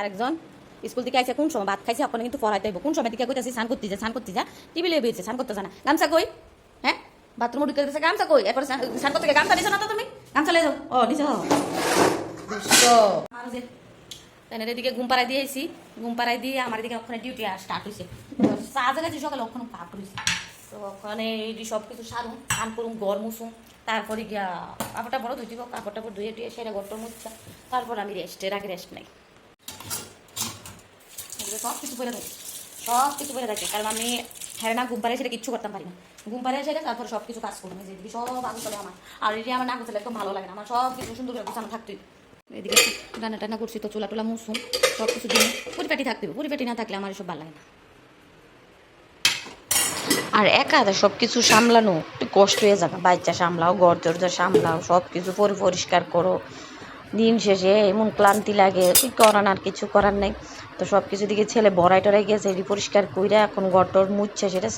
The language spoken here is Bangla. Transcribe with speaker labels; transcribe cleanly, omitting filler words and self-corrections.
Speaker 1: আরেকজন স্কুল থেকে আইসা কোন সময় ভাত খাইছে ওখানে কিন্তু পড়াইতে হইব কোন সময় থেকে কইতাছি স্নান করতে যা টিভি লিয়ে বেরিয়েছে স্নান করতে জানা গামছা কই হ্যাঁ বাথরুমে ঢুকে গেছে গামছা কই এরপরে স্নান করতে গিয়ে গামছা নিছো না তো তুমি গামছা লিয়ে যাও ও নিছো দুষ্ট আর যে তাই এদিকে ঘুম পাড়াই দিয়েছি ঘুম পাড়াই দিয়ে আমার এদিকে ওখানে ডিউটি স্টার্ট হয়েছে চা জায়গাছি সকালে ওখানে কাপ হয়েছে তো ওখানে এই সব কিছু সারুন স্নান করুন ঘর মুছুন তারপরে গিয়া কাপড়টা বড় ধুই দিব কাপড়টা ধুয়ে টুয়ে সেটা ঘরটা মুছছা তারপর আমি রেস্টের আগে রেস্ট নাই সব কিছু করে থাকি সব কিছু করে থাকি কারণ আমি হ্যাঁ না ঘুম পাড়ে সেটা কিচ্ছু করতাম পারি না ঘুম পাড়ে সেটা তারপরে সব কিছু কাজ করবো যে সব আগুন চলে আমার আর এটি আমার না গুছালে একদম ভালো লাগে না আমার সব কিছু সুন্দর করে গুছানো থাকতেই এদিকে রান্না টান্না করছি তো চুলা টুলা মুসুন সব কিছু দিন পরিপাটি থাকতে হবে পরিপাটি না থাকলে আমার এসব ভালো লাগে না
Speaker 2: আর একা হাতে সব কিছু সামলানো একটু কষ্ট হয়ে যাবে বাচ্চা সামলাও ঘর দরজা সামলাও সব কিছু পরিষ্কার করো দিন শেষে এমন ক্লান্তি লাগে কি করার আর কিছু করার নেই তো সব কিছু দিকে ছেলে বড়াই টরাই গেছে এটি পরিষ্কার কইরা এখন ঘর টর মুছছে সেটা